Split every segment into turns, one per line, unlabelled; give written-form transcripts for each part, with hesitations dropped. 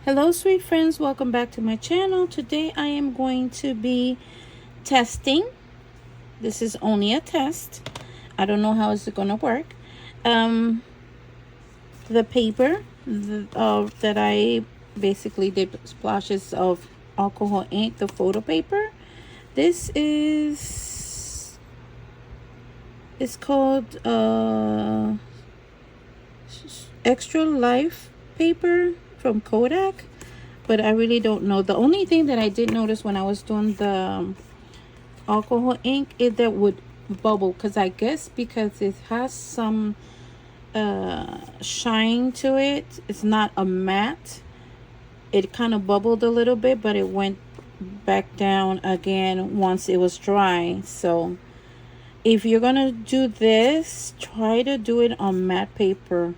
Hello sweet friends, welcome back to my channel. Today I am going to be testing. This is only a test. I don't know how it's going to work. The paper that I basically did splashes of alcohol ink, the photo paper. This is, it's called Extra Life paper from Kodak, but I really don't know. The only thing that I did notice when I was doing the alcohol ink is that would bubble, because I guess because it has some shine to it, it's not a matte. It kind of bubbled a little bit, but it went back down again once it was dry. So if you're gonna do this, try to do it on matte paper.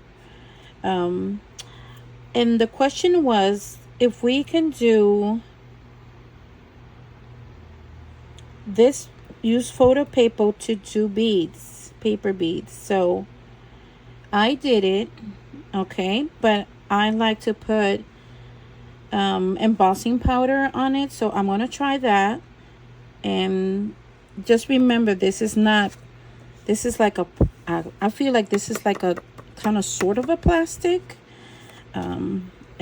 And the question was if we can do this, use photo paper to do beads, paper beads. So I did it, okay, but I like to put embossing powder on it, so I'm gonna try that. And just remember, this is like I feel like this is like a kind of sort of a plastic,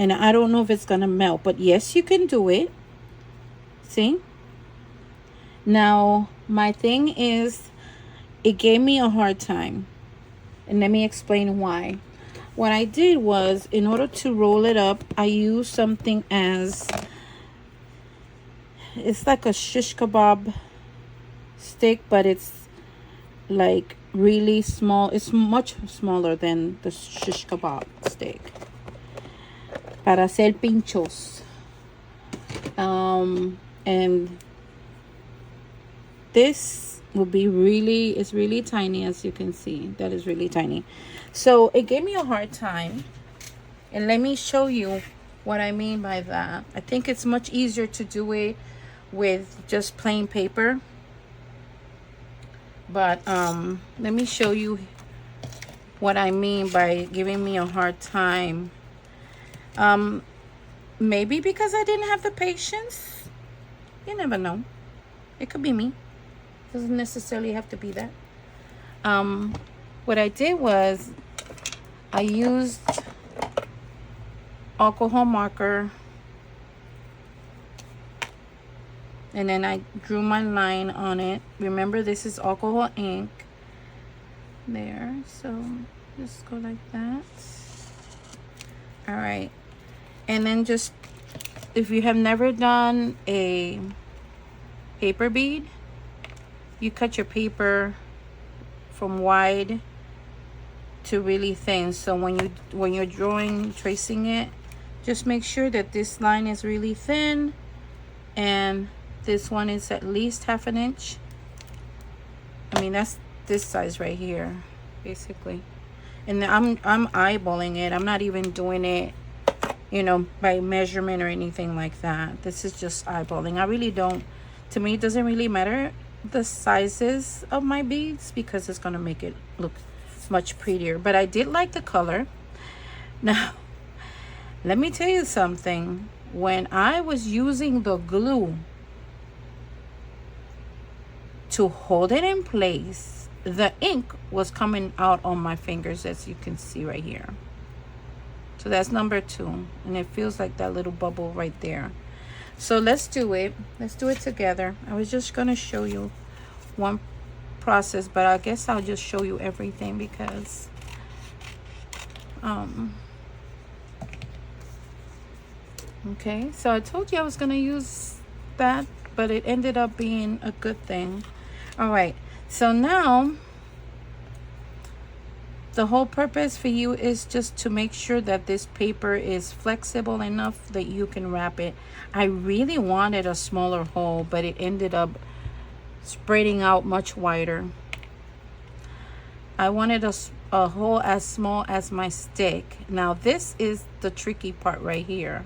and I don't know if it's gonna melt, but yes, you can do it. See, now my thing is, it gave me a hard time, and let me explain why. What I did was, in order to roll it up, I used something it's like a shish kebab stick, but it's like really small. It's much smaller than the shish kebab stick. Para hacer pinchos. And this will be it's really tiny, as you can see. That is really tiny. So it gave me a hard time. And let me show you what I mean by that. I think it's much easier to do it with just plain paper. But let me show you what I mean by giving me a hard time. Maybe because I didn't have the patience. You never know. It could be me. Doesn't necessarily have to be that. What I did was, I used alcohol marker, and then I drew my line on it. Remember, this is alcohol ink. There, so just go like that. All right, and then just, if you have never done a paper bead, you cut your paper from wide to really thin. So when you're tracing it, just make sure that this line is really thin, and this one is at least half an inch. I mean, that's this size right here, basically. And I'm eyeballing it. I'm not even doing it, by measurement or anything like that. This is just eyeballing. I really don't, to me, it doesn't really matter the sizes of my beads, because it's gonna make it look much prettier. But I did like the color. Now, let me tell you something. When I was using the glue to hold it in place, the ink was coming out on my fingers, as you can see right here. So that's number 2, and it feels like that little bubble right there. So let's do it together. I was just gonna show you one process, but I guess I'll just show you everything, because okay, so I told you I was gonna use that, but it ended up being a good thing. All right, so now the whole purpose for you is just to make sure that this paper is flexible enough that you can wrap it. I really wanted a smaller hole, but it ended up spreading out much wider. I wanted a hole as small as my stick. Now this is the tricky part right here.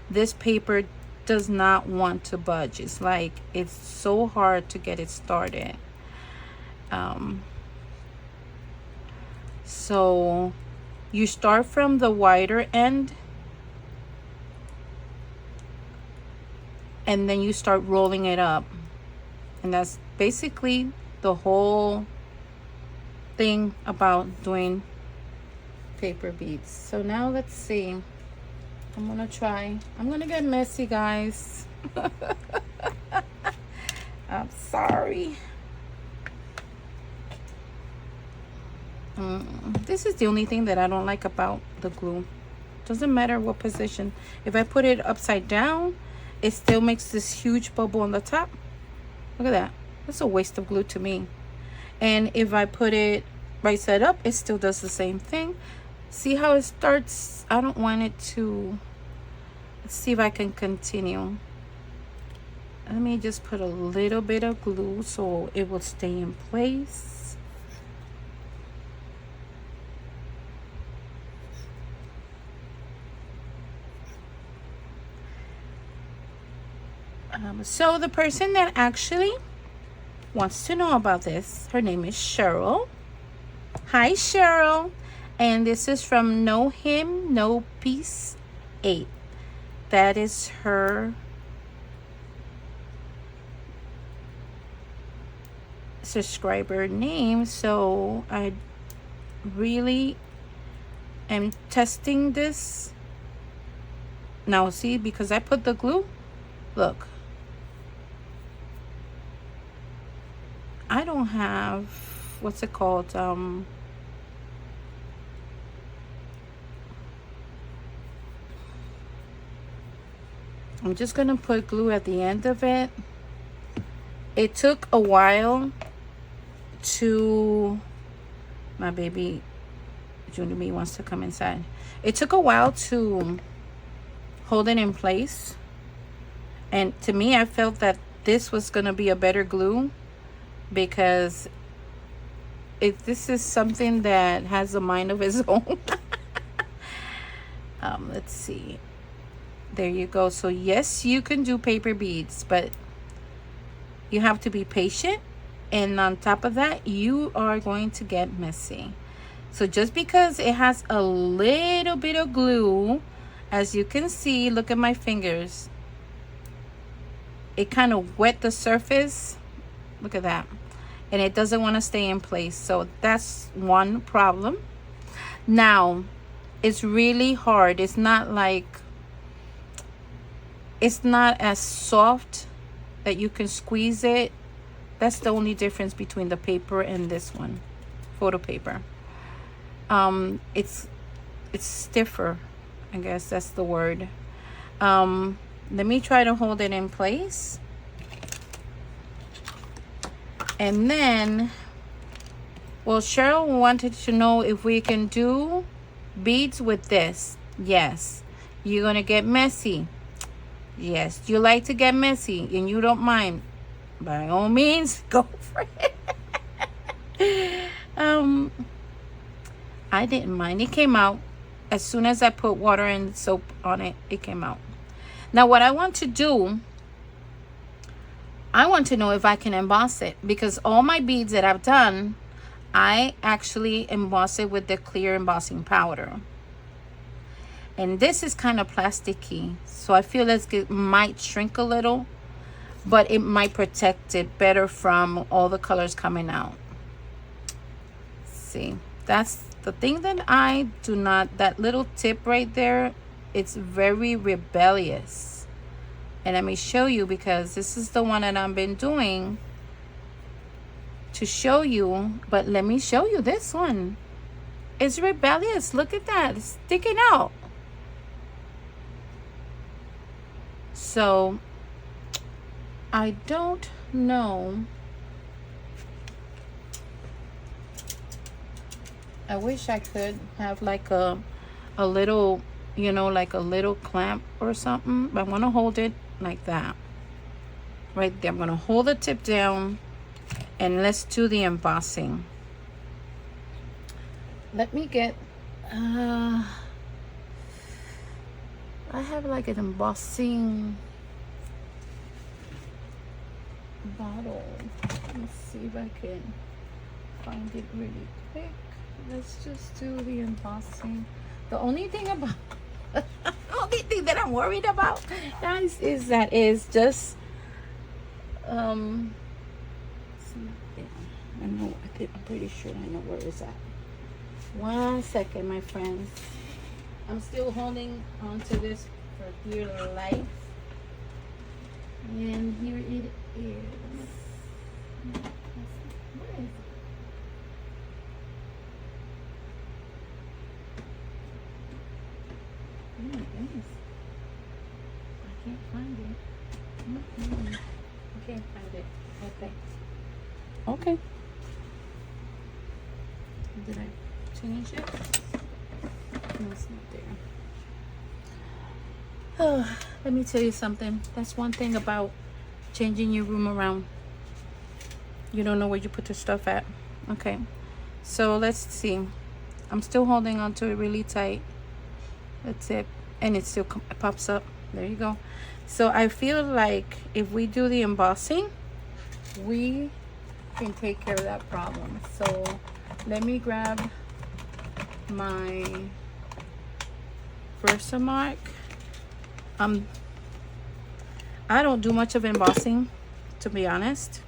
This paper does not want to budge. It's like, it's so hard to get it started. So you start from the wider end and then you start rolling it up. And that's basically the whole thing about doing paper beads. So now let's see. I'm gonna try. I'm gonna get messy, guys. I'm sorry. This is the only thing that I don't like about the glue. Doesn't matter what position. If I put it upside down, it still makes this huge bubble on the top. Look at that. That's a waste of glue to me. And if I put it right side up, it still does the same thing. See how it starts? I don't want it to. Let's see if I can continue. Let me just put a little bit of glue so it will stay in place. So the person that actually wants to know about this, her name is Cheryl. Hi, Cheryl. And this is from No Hymn, No Peace 8. That is her subscriber name. So I really am testing this. Now see, because I put the glue, look. I don't have, what's it called? I'm just gonna put glue at the end of it. It took a while to, my baby Junior Me wants to come inside. It took a while to hold it in place. And to me, I felt that this was gonna be a better glue, because this is something that has a mind of its own. Let's see. There you go. So yes, you can do paper beads, but you have to be patient. And on top of that, you are going to get messy. So just because it has a little bit of glue, as you can see, look at my fingers. It kind of wet the surface. Look at that. And it doesn't want to stay in place. So that's one problem. Now, it's really hard. It's not like, it's not as soft that you can squeeze it. That's the only difference between the paper and this one, photo paper. It's stiffer, I guess that's the word. Let me try to hold it in place. And then, well, Cheryl wanted to know if we can do beads with this. Yes. You're going to get messy. Yes. You like to get messy and you don't mind. By all means, go for it. I didn't mind. It came out. As soon as I put water and soap on it, it came out. Now, what I want to do, I want to know if I can emboss it, because all my beads that I've done, I actually emboss it with the clear embossing powder. And this is kind of plasticky, so I feel like it might shrink a little, but it might protect it better from all the colors coming out. See, that's the thing that I do not, that little tip right there, it's very rebellious. And let me show you, because this is the one that I've been doing to show you. But let me show you this one. It's rebellious. Look at that. It's sticking out. So I don't know. I wish I could have like a little, you know, like a little clamp or something. But I'm going to hold it like that. Right there. I'm going to hold the tip down and let's do the embossing. Let me get, I have like an embossing bottle. Let me see if I can find it really quick. Let's just do the embossing. The only thing about thing that I'm worried about, guys, is that it's just it's not there. I know. I'm pretty sure I know where it's at. 1 second, my friends. I'm still holding on to this for dear life. And here it is. Where is it? Oh my goodness. I can't find it. I can't find it. Okay. Okay. Did I change it? No, it's not there. Oh, let me tell you something. That's one thing about changing your room around. You don't know where you put the stuff at. Okay. So let's see. I'm still holding on to it really tight. That's it. And it still pops up. There you go. So I feel like if we do the embossing, we can take care of that problem. So let me grab my Versamark. I don't do much of embossing, to be honest.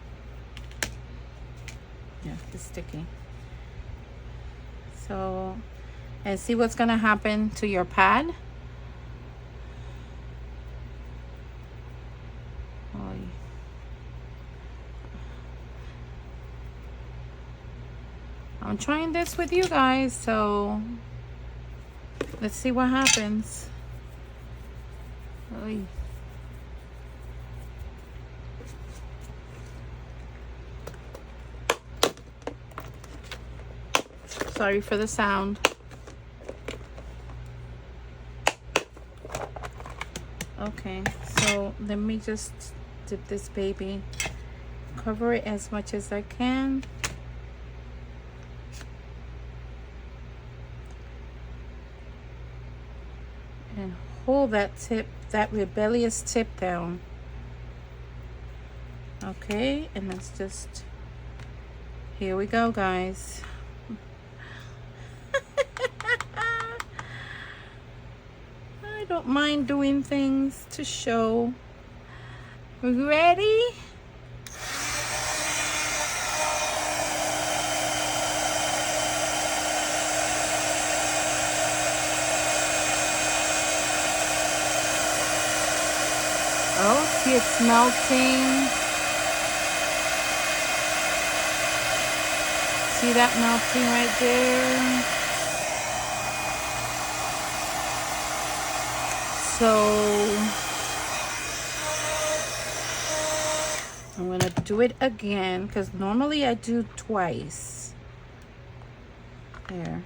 Yeah, it's sticky. So, and see what's gonna happen to your pad. I'm trying this with you guys, so let's see what happens. Oy. Sorry for the sound. Okay, so let me just dip this baby, cover it as much as I can. And hold that tip, that rebellious tip down. Okay, and let's just, here we go, guys. I don't mind doing things to show. Ready? Oh, see, it's melting. See that melting right there? So I'm gonna do it again because normally I do twice. There.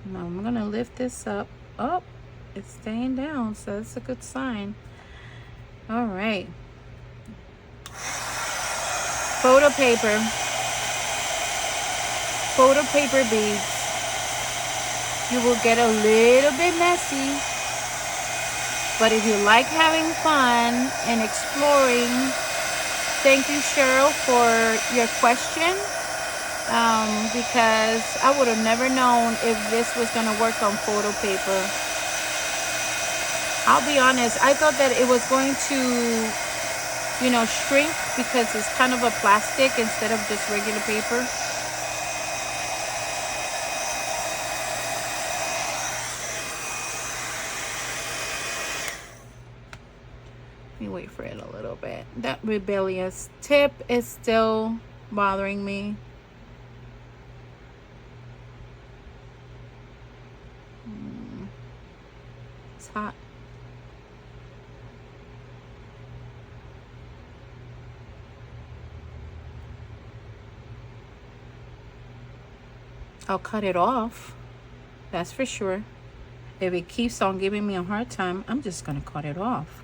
Now I'm gonna lift this up. Oh, it's staying down, so that's a good sign. All right. Photo paper beads. You will get a little bit messy, but if you like having fun and exploring, thank you, Cheryl, for your question, because I would have never known if this was going to work on photo paper. I'll be honest, I thought that it was going to, you know, shrink because it's kind of a plastic instead of just regular paper. Let me wait for it a little bit. That rebellious tip is still bothering me. It's hot. I'll cut it off. That's for sure. If it keeps on giving me a hard time, I'm just gonna cut it off.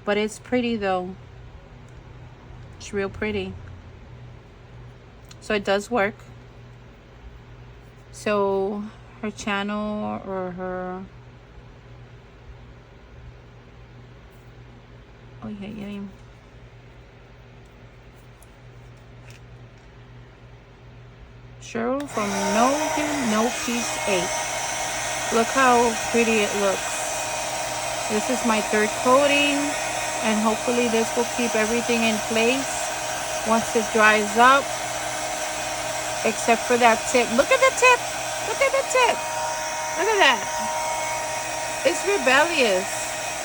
But it's pretty though. It's real pretty. So it does work. So her channel or her... Oh yeah. Cheryl from No Peace 8. Look how pretty it looks. This is my third coating, and hopefully this will keep everything in place once it dries up, except for that tip. Look at the tip. Look at the tip. Look at that. It's rebellious.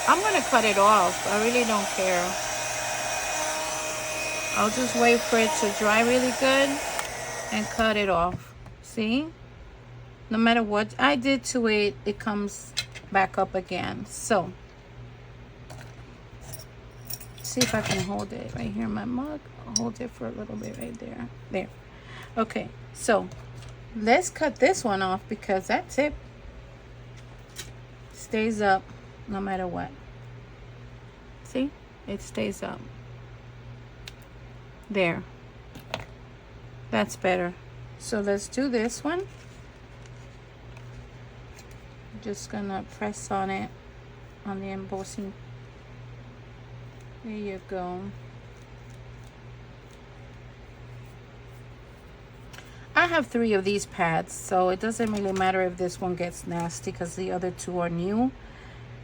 I'm gonna cut it off. I really don't care. I'll just wait for it to dry really good and cut it off. See? No matter what I did to it, it comes back up again. So, see if I can hold it right here in my mug. I'll hold it for a little bit right there. There. Okay, so let's cut this one off because that tip stays up no matter what. See? It stays up. There. That's better. So let's do this one. Just gonna press on it on the embossing. There you go. I have 3 of these pads, so it doesn't really matter if this one gets nasty because the other 2 are new.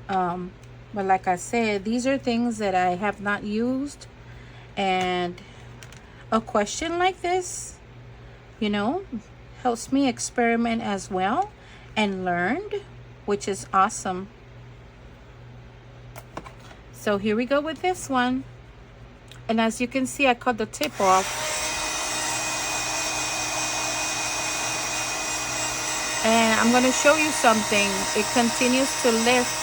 But like I said, these are things that I have not used, and a question like this, you know, helps me experiment as well and learned, which is awesome. So here we go with this one. And as you can see, I cut the tip off. And I'm going to show you something. It continues to lift.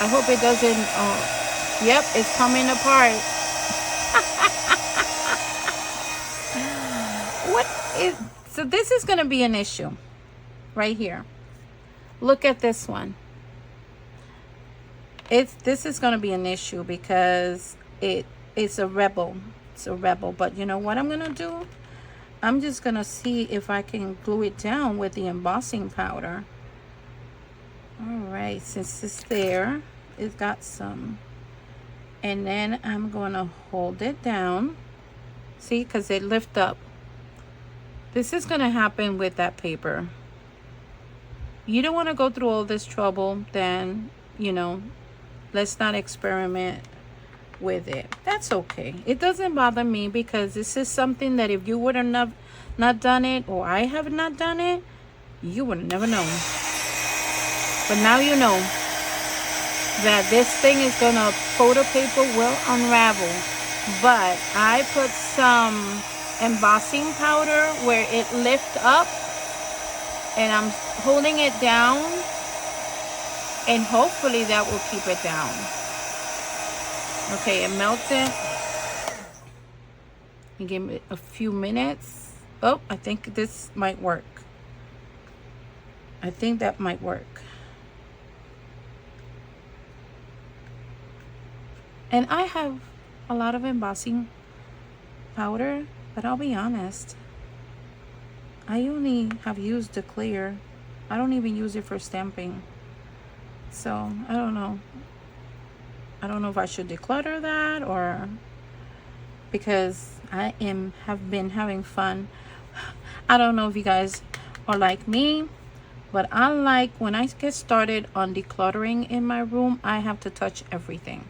I hope it doesn't, yep, it's coming apart. So this is going to be an issue right here. Look at this one. This is going to be an issue because it's a rebel. It's a rebel. But you know what I'm going to do? I'm just going to see if I can glue it down with the embossing powder. All right, since it's there, it's got some. And then I'm going to hold it down. See, because it lifts up. This is going to happen with that paper. You don't want to go through all this trouble, then, you know, let's not experiment with it. That's okay. It doesn't bother me because this is something that if you would have not done it, or I have not done it, you would have never known. But now you know that this thing is going to, photo paper will unravel. But I put some embossing powder where it lifts up, and I'm holding it down, and hopefully that will keep it down. Okay, it melted. You give it a few minutes. Oh, I think this might work. I think that might work. And I have a lot of embossing powder, but I'll be honest, I only have used the clear. I don't even use it for stamping. So I don't know. I don't know if I should declutter that, or because I have been having fun. I don't know if you guys are like me, but I like when I get started on decluttering in my room, I have to touch everything.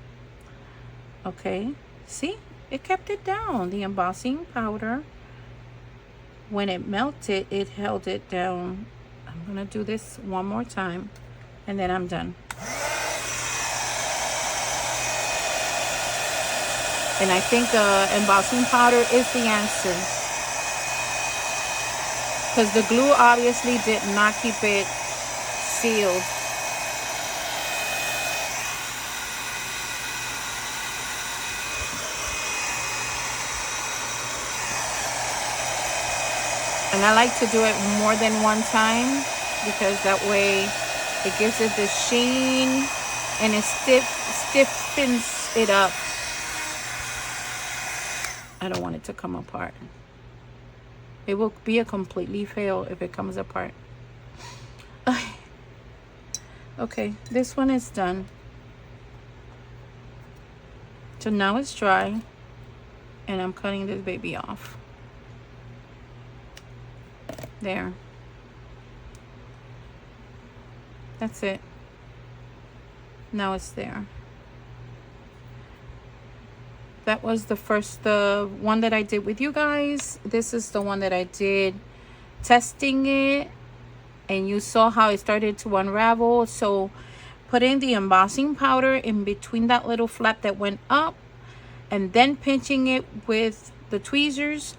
Okay, see, it kept it down. The embossing powder, when it melted, it held it down. I'm gonna do this one more time and then I'm done. And I think embossing powder is the answer, because the glue obviously did not keep it sealed. And I like to do it more than one time, because that way it gives it the sheen and it stiffens it up. I don't want it to come apart. It will be a completely fail if it comes apart. Okay, this one is done. So now it's dry, and I'm cutting this baby off. There. That's it. Now it's there. That was the one that I did with you guys. This is the one that I did testing it, and you saw how it started to unravel. So putting the embossing powder in between that little flap that went up, and then pinching it with the tweezers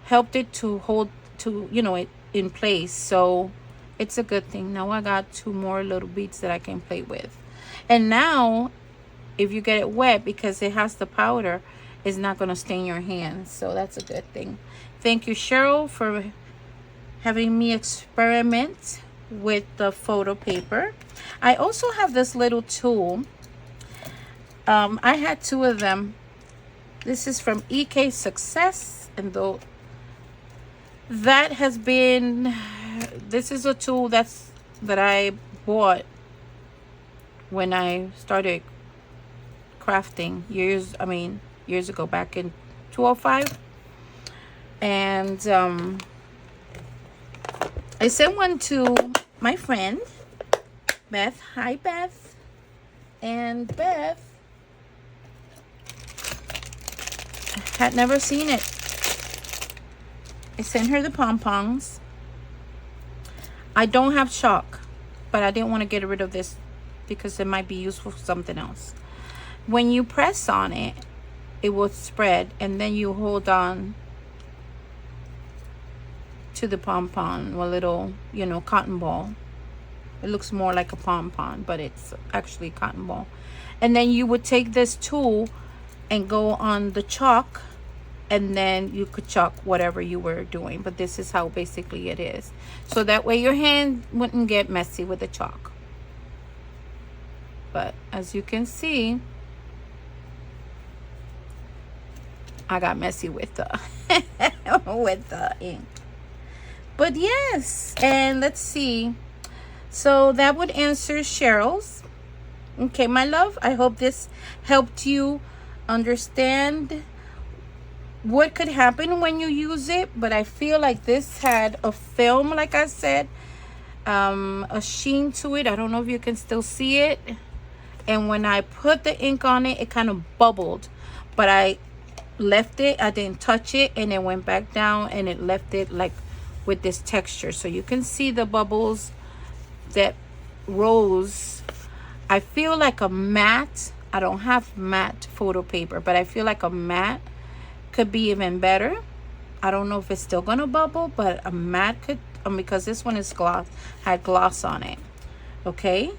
helped it to hold to, you know, it in place. So it's a good thing. Now I got 2 more little beads that I can play with. And now if you get it wet, because it has the powder, it's not going to stain your hands. So that's a good thing. Thank you, Cheryl, for having me experiment with the photo paper. I also have this little tool. I had 2 of them. This is from EK Success, and though that has been, this is a tool that I bought when I started crafting years ago, back in 2005. And I sent one to my friend Beth. Hi, Beth. And Beth had never seen it. I sent her the pom-poms. I don't have chalk, but I didn't want to get rid of this because it might be useful for something else. When you press on it, it will spread, and then you hold on to the pom-pom, a little, you know, cotton ball. It looks more like a pom-pom, but it's actually a cotton ball. And then you would take this tool and go on the chalk, and then you could chalk whatever you were doing. But this is how basically it is. So that way your hand wouldn't get messy with the chalk. But as you can see, I got messy with the with the ink. But yes, and let's see. So that would answer Cheryl's. Okay, my love, I hope this helped you understand what could happen when you use it. But I feel like this had a film, like I said, a sheen to it. I don't know if you can still see it. And when I put the ink on it, it kind of bubbled, but I left it, I didn't touch it, and it went back down, and it left it like with this texture. So you can see the bubbles that rose. I feel like a matte, I don't have matte photo paper, but I feel like a matte could be even better. I don't know if it's still gonna bubble, but a matte could, because this one is gloss, had gloss on it. Okay,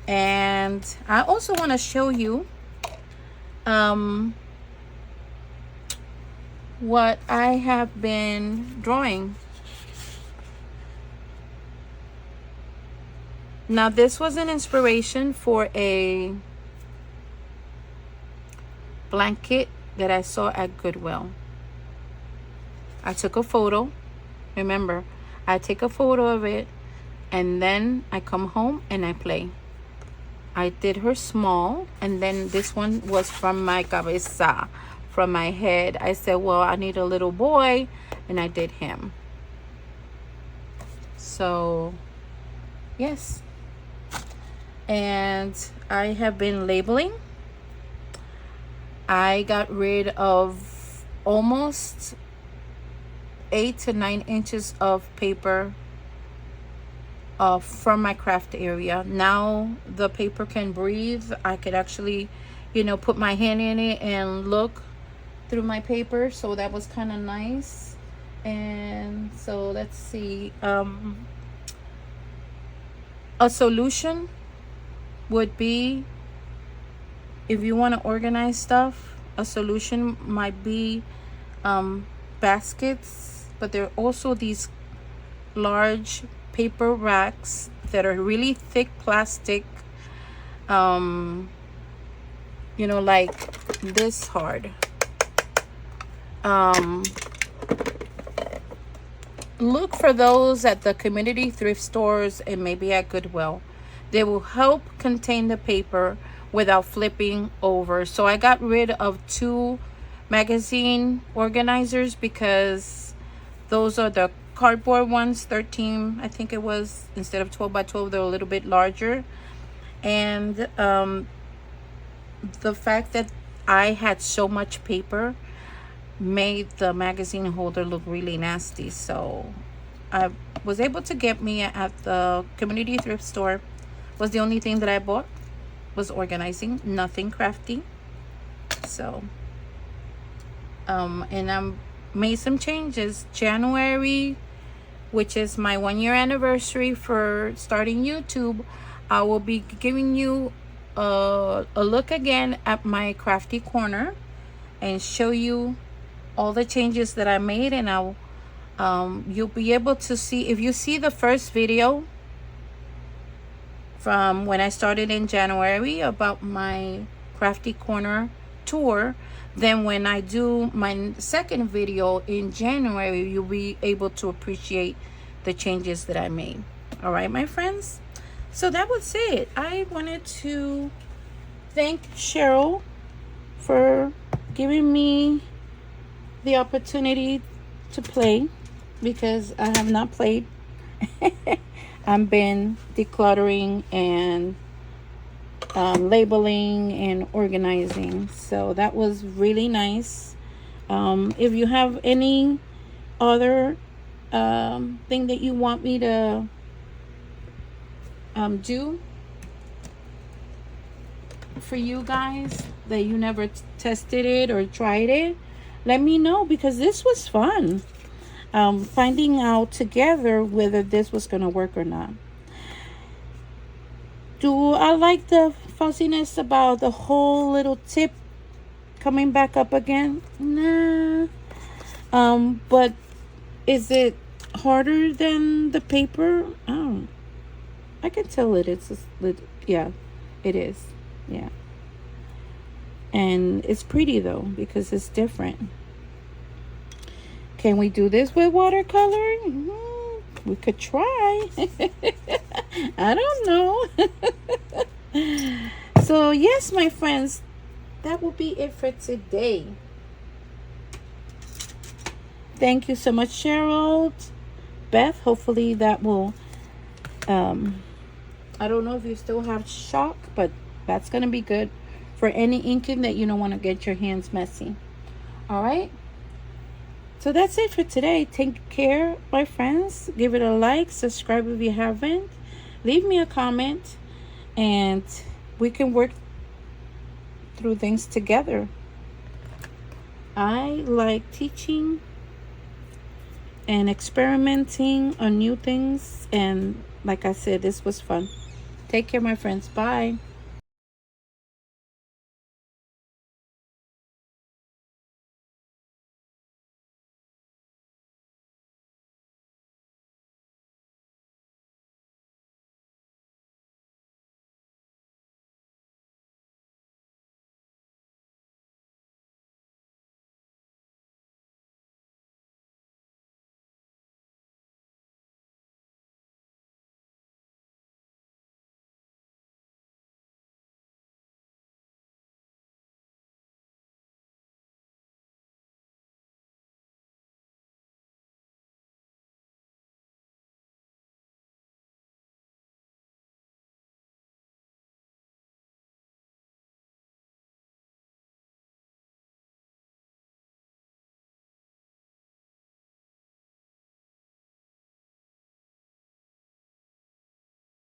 and I also want to show you what I have been drawing. Now this was an inspiration for a blanket that I saw at Goodwill. I took a photo. Remember, I take a photo of it, and then I come home and I play. I did her small, and then this one was from my cabeza, from my head. I said, well, I need a little boy, and I did him. So yes, and I have been labeling. I got rid of almost 8 to 9 inches of paper from my craft area. Now the paper can breathe. I could actually, you know, put my hand in it and look through my paper. So that was kind of nice. And so let's see. A solution would be, if you want to organize stuff, a solution might be baskets, but there are also these large paper racks that are really thick plastic, you know, like this hard. Look for those at the community thrift stores and maybe at Goodwill. They will help contain the paper without flipping over. So I got rid of 2 magazine organizers because those are the cardboard ones, 13, I think it was, instead of 12 by 12, they're a little bit larger. And the fact that I had so much paper made the magazine holder look really nasty. So I was able to get me at the community thrift store. Was the only thing that I bought, was organizing, nothing crafty. So and I made some changes. January, which is my 1-year anniversary for starting YouTube, I will be giving you a look again at my crafty corner and show you all the changes that I made. And I'll you'll be able to see, if you see the first video from when I started in January about my crafty corner tour, then when I do my second video in January, you'll be able to appreciate the changes that I made. All right, my friends. So that was it. I wanted to thank Cheryl for giving me the opportunity to play, because I have not played. I've been decluttering and labeling and organizing. So that was really nice. If you have any other thing that you want me to do for you guys, that you never tested it or tried it, let me know, because this was fun. Finding out together whether this was going to work or not. Do I like the fuzziness about the whole little tip coming back up again? Nah. But is it harder than the paper? Oh, I can tell it. It's yeah, it is. Yeah. And it's pretty though, because it's different. Can we do this with watercolor? We could try. I don't know. So yes, my friends, that will be it for today. Thank you so much, Cheryl. Beth, hopefully that will I don't know if you still have chalk, but that's gonna be good for any inking that you don't want to get your hands messy. All right. So that's it for today. Take care, my friends. Give it a like, subscribe if you haven't. Leave me a comment, and we can work through things together. I like teaching and experimenting on new things. And like I said, this was fun. Take care, my friends. Bye.